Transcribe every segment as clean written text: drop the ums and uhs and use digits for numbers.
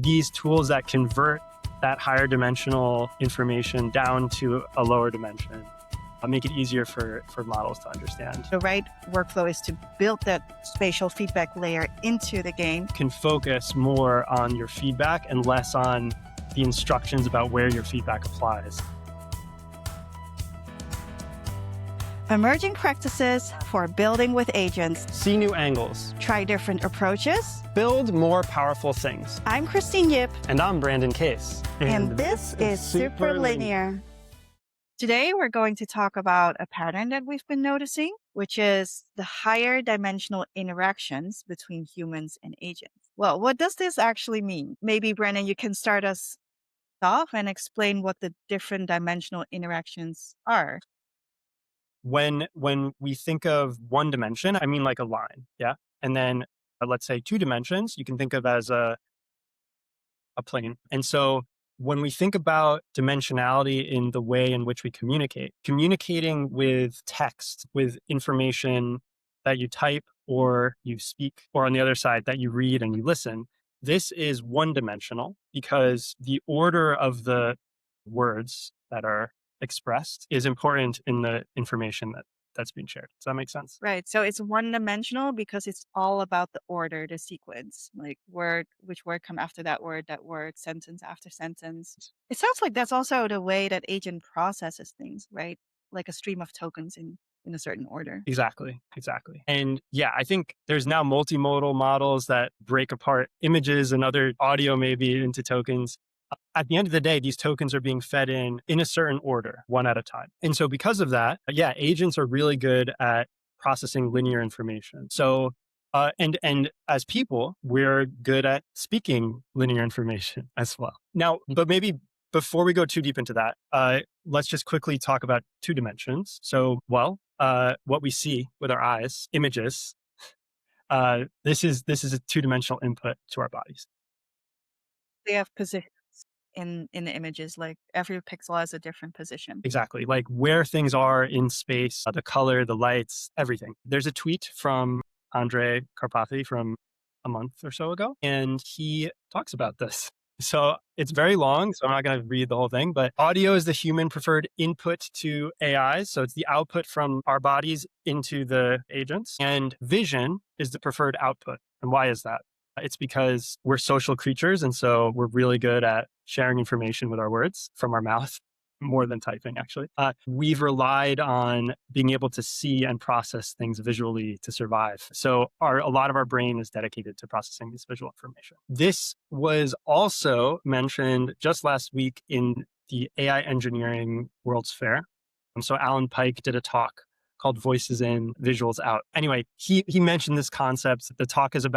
these tools that convert that higher dimensional information down to a lower dimension make it easier for models to understand. The right workflow is to build that spatial feedback layer into the game. Can focus more on your feedback and less on the instructions about where your feedback applies. Emerging practices for building with agents. See new angles. Try different approaches. Build more powerful things. I'm Christine Yip. And I'm Brandon Kase. And this is Superlinear. Today, we're going to talk about a pattern that we've been noticing, which is the higher dimensional interactions between humans and agents. Well, what does this actually mean? Maybe, Brandon, you can start us off and explain what the different dimensional interactions are. When we think of one dimension, I mean like a line, yeah? And then let's say 2 dimensions, you can think of as a plane. And so when we think about dimensionality in the way in which we communicating with text, with information that you type or you speak, or on the other side that you read and you listen, this is one-dimensional because the order of the words that are expressed is important in the information that's being shared. Does that make sense? Right. So it's one-dimensional because it's all about the order, the sequence, like which word come after that word, sentence after sentence. It sounds like that's also the way that agent processes things, right? Like a stream of tokens in a certain order. Exactly. And yeah, I think there's now multimodal models that break apart images and other audio maybe into tokens. At the end of the day, these tokens are being fed in a certain order, one at a time. And so because of that, yeah, agents are really good at processing linear information. So, and as people, we're good at speaking linear information as well. Now, but maybe before we go too deep into that, let's just quickly talk about 2 dimensions. So, what we see with our eyes, images, this is a 2-dimensional input to our bodies. They have positions in the images, like every pixel has a different position. Exactly. Like where things are in space, the color, the lights, everything. There's a tweet from Andrej Karpathy from a month or so ago, and he talks about this. So it's very long, so I'm not going to read the whole thing, but audio is the human preferred input to AIs. So it's the output from our bodies into the agents, and vision is the preferred output. And why is that? It's because we're social creatures. And so we're really good at sharing information with our words from our mouth, more than typing, actually. We've relied on being able to see and process things visually to survive. So a lot of our brain is dedicated to processing this visual information. This was also mentioned just last week in the AI Engineering World's Fair. So Alan Pike did a talk called Voices In, Visuals Out. Anyway, he mentioned this concept. The talk is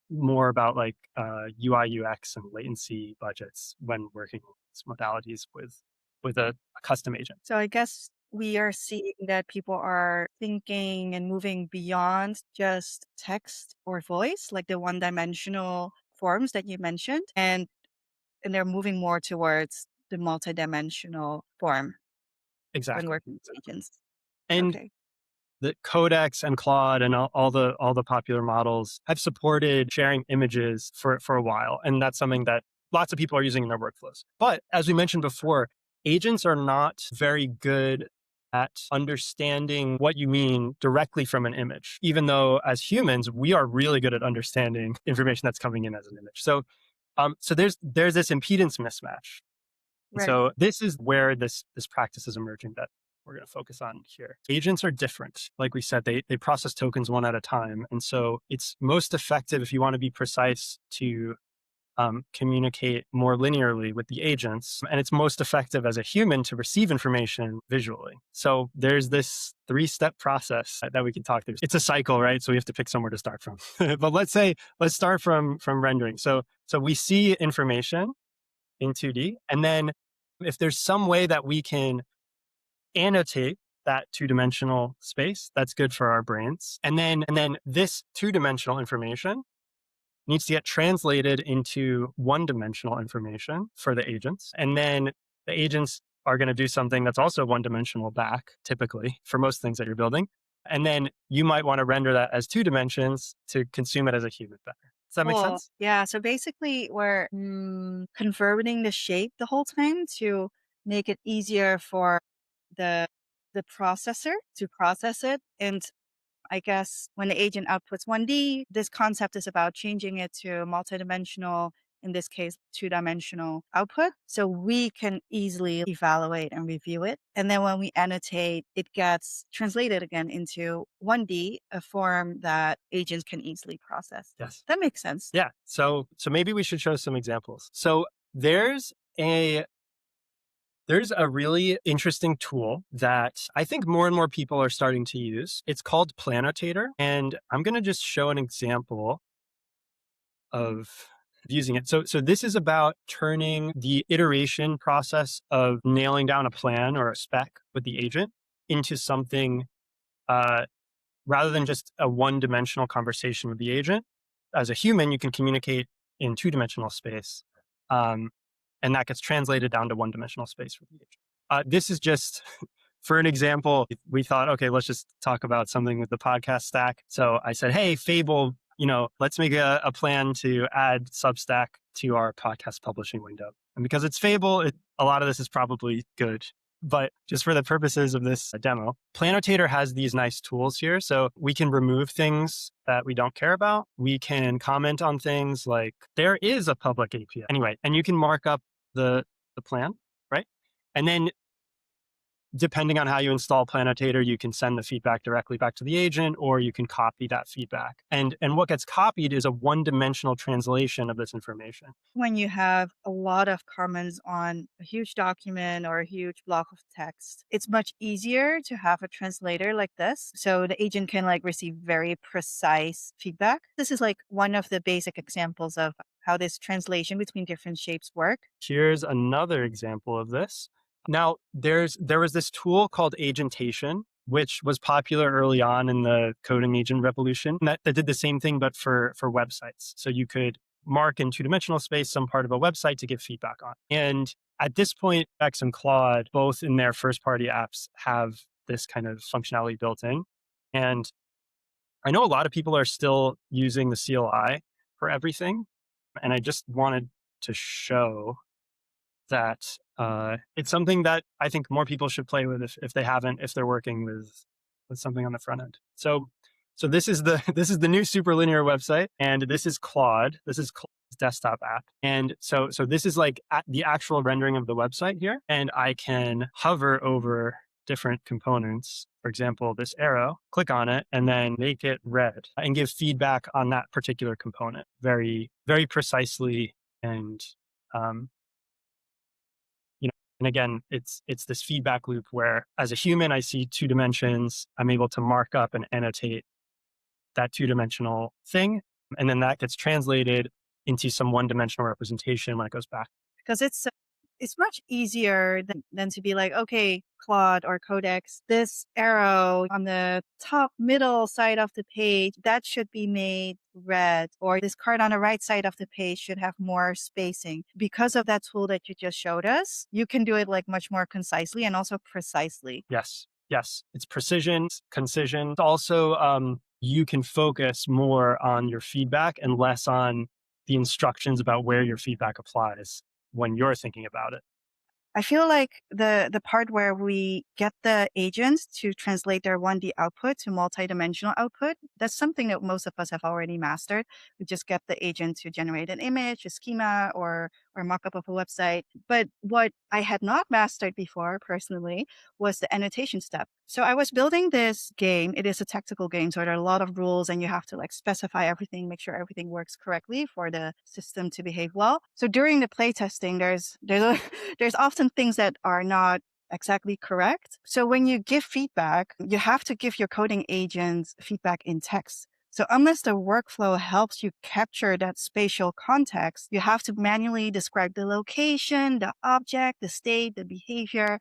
more about like UI, UX and latency budgets when working with these modalities with a custom agent. So I guess we are seeing that people are thinking and moving beyond just text or voice, like the one-dimensional forms that you mentioned, and they're moving more towards the multidimensional form. Exactly. When working with agents. And okay. The Codex and Claude and all the popular models have supported sharing images for a while. And that's something that lots of people are using in their workflows. But as we mentioned before, agents are not very good at understanding what you mean directly from an image, even though as humans, we are really good at understanding information that's coming in as an image. So there's this impedance mismatch. Right. So this is where this practice is emerging that we're going to focus on here. Agents are different. Like we said, they process tokens one at a time. And so it's most effective if you want to be precise to communicate more linearly with the agents. And it's most effective as a human to receive information visually. So there's this 3-step process that we can talk through. It's a cycle, right? So we have to pick somewhere to start from. But let's start from rendering. So we see information in 2D. And then if there's some way that we can annotate that 2-dimensional space, that's good for our brains. And then this 2-dimensional information needs to get translated into 1-dimensional information for the agents. And then the agents are going to do something that's also 1-dimensional back, typically, for most things that you're building. And then you might want to render that as 2 dimensions to consume it as a human better. Does that make Cool. sense? Yeah. So basically, we're converting the shape the whole time to make it easier for the the processor to process it. And I guess when the agent outputs 1D, this concept is about changing it to multidimensional, in this case, two-dimensional output. So we can easily evaluate and review it. And then when we annotate, it gets translated again into 1D, a form that agents can easily process. Yes. That makes sense. Yeah. So maybe we should show some examples. So there's a there's a really interesting tool that I think more and more people are starting to use. It's called Planotator. And I'm going to just show an example of using it. So this is about turning the iteration process of nailing down a plan or a spec with the agent into something uh, rather than just a one-dimensional conversation with the agent. As a human, you can communicate in two-dimensional space. And that gets translated down to one-dimensional space for the agent. This is just for an example. We thought, okay, let's just talk about something with the podcast stack. So I said, hey, Fable, let's make a plan to add Substack to our podcast publishing window. And because it's Fable, a lot of this is probably good. But just for the purposes of this demo, Planotator has these nice tools here. So we can remove things that we don't care about. We can comment on things like there is a public API. Anyway, and you can mark up the plan, right? And then depending on how you install Planotator, you can send the feedback directly back to the agent, or you can copy that feedback. And what gets copied is a one-dimensional translation of this information. When you have a lot of comments on a huge document or a huge block of text, it's much easier to have a translator like this. So the agent can receive very precise feedback. This is one of the basic examples of how this translation between different shapes work. Here's another example of this. Now, there was this tool called Agentation, which was popular early on in the coding agent revolution that did the same thing, but for websites. So you could mark in two-dimensional space some part of a website to give feedback on. And at this point, Codex and Claude, both in their first-party apps, have this kind of functionality built in. And I know a lot of people are still using the CLI for everything. And I just wanted to show that it's something that I think more people should play with if they haven't, if they're working with something on the front end. So this is the new Superlinear website, and this is Claude. This is Claude's desktop app, and so this is the actual rendering of the website here, and I can hover over different components. For example, this arrow, click on it, and then make it red, and give feedback on that particular component very, very precisely. And and again, it's this feedback loop where, as a human, I see two dimensions. I'm able to mark up and annotate that two-dimensional thing, and then that gets translated into some one-dimensional representation when it goes back. Because it's much easier than to be okay, Claude or Codex, this arrow on the top middle side of the page, that should be made red, or this card on the right side of the page should have more spacing. Because of that tool that you just showed us, you can do it much more concisely and also precisely. Yes. It's precision, concision. Also, you can focus more on your feedback and less on the instructions about where your feedback applies when you're thinking about it. I feel like the part where we get the agents to translate their 1D output to multidimensional output, that's something that most of us have already mastered. We just get the agent to generate an image, a schema, or mock-up of a website. But what I had not mastered before, personally, was the annotation step. So I was building this game. It is a tactical game, so there are a lot of rules, and you have to specify everything, make sure everything works correctly for the system to behave well. So during the playtesting, there's often things that are not exactly correct. So when you give feedback, you have to give your coding agents feedback in text. So unless the workflow helps you capture that spatial context, you have to manually describe the location, the object, the state, the behavior.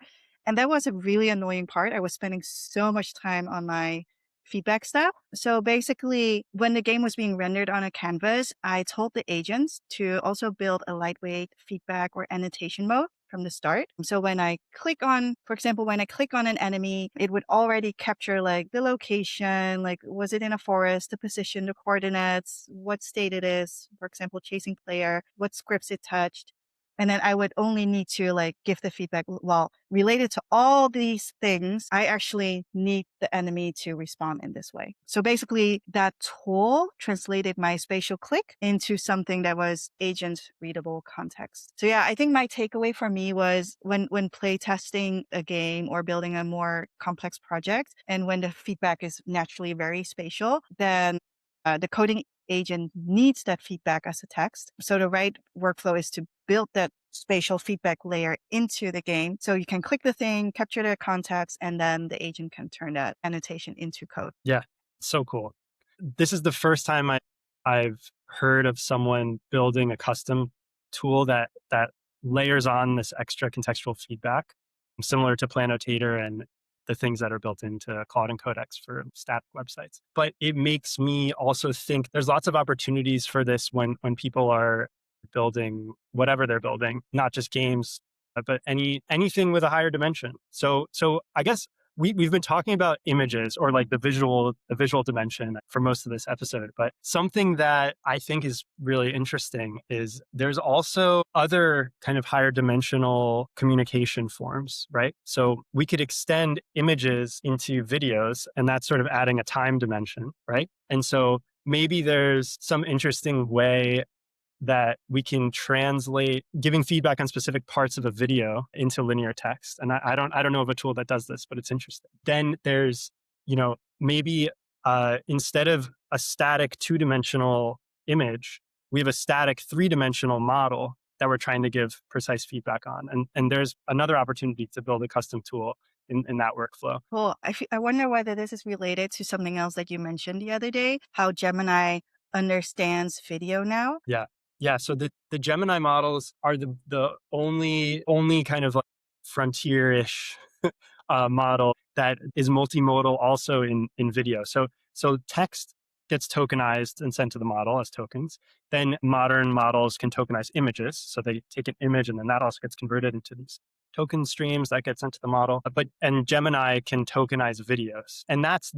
And that was a really annoying part. I was spending so much time on my feedback step. So basically, when the game was being rendered on a canvas, I told the agents to also build a lightweight feedback or annotation mode from the start. So when I click on, for example, when I click on an enemy, it would already capture like the location, like was it in a forest, the position, the coordinates, what state it is, for example, chasing player, what scripts it touched. And then I would only need to like give the feedback. Well, related to all these things, I actually need the enemy to respond in this way. So basically that tool translated my spatial click into something that was agent readable context. So yeah, I think my takeaway for me was when play testing a game or building a more complex project, and when the feedback is naturally very spatial, then the coding agent needs that feedback as a text. So the right workflow is to build that spatial feedback layer into the game. So you can click the thing, capture the context, and then the agent can turn that annotation into code. Yeah, so cool. This is the first time I've heard of someone building a custom tool that layers on this extra contextual feedback, similar to Planotator and the things that are built into Claude and Codex for static websites. But it makes me also think there's lots of opportunities for this when people are building whatever they're building, not just games, but anything with a higher dimension. So I guess we've been talking about images or like the visual dimension for most of this episode, but something that I think is really interesting is there's also other kind of higher dimensional communication forms, right? So we could extend images into videos, and that's sort of adding a time dimension, right? And so maybe there's some interesting way that we can translate giving feedback on specific parts of a video into linear text. And I don't know of a tool that does this, but it's interesting. Then there's, maybe instead of a static 2-dimensional image, we have a static 3-dimensional model that we're trying to give precise feedback on. And there's another opportunity to build a custom tool in that workflow. Well, I wonder whether this is related to something else that you mentioned the other day, how Gemini understands video now. Yeah. So the Gemini models are the only kind of like frontier-ish model that is multimodal also in video. So text gets tokenized and sent to the model as tokens. Then modern models can tokenize images. So they take an image and then that also gets converted into these token streams that get sent to the model. And Gemini can tokenize videos. And that's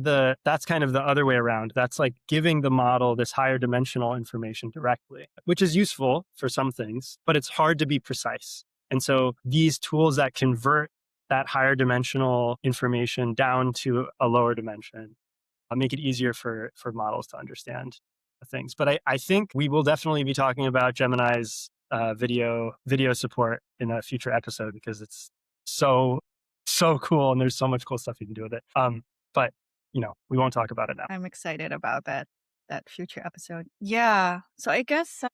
kind of the other way around. That's like giving the model this higher dimensional information directly, which is useful for some things, but it's hard to be precise. And so these tools that convert that higher dimensional information down to a lower dimension make it easier for models to understand things. But I think we will definitely be talking about Gemini's video support in a future episode because it's so cool and there's so much cool stuff you can do with it. But we won't talk about it now. I'm excited about that future episode. Yeah. So I guess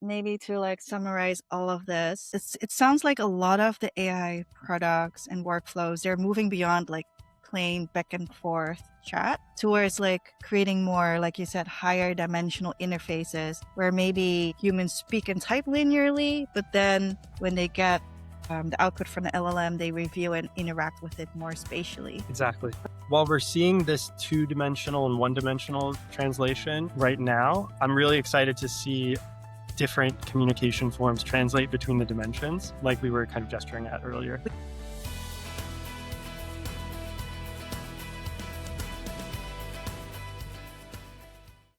maybe to like summarize all of this, it sounds like a lot of the AI products and workflows, they're moving beyond like plain back and forth chat towards like creating more, like you said, higher dimensional interfaces where maybe humans speak and type linearly, but then when they get the output from the LLM, they review and interact with it more spatially. Exactly. While we're seeing this 2-dimensional and 1-dimensional translation right now, I'm really excited to see different communication forms translate between the dimensions, like we were kind of gesturing at earlier.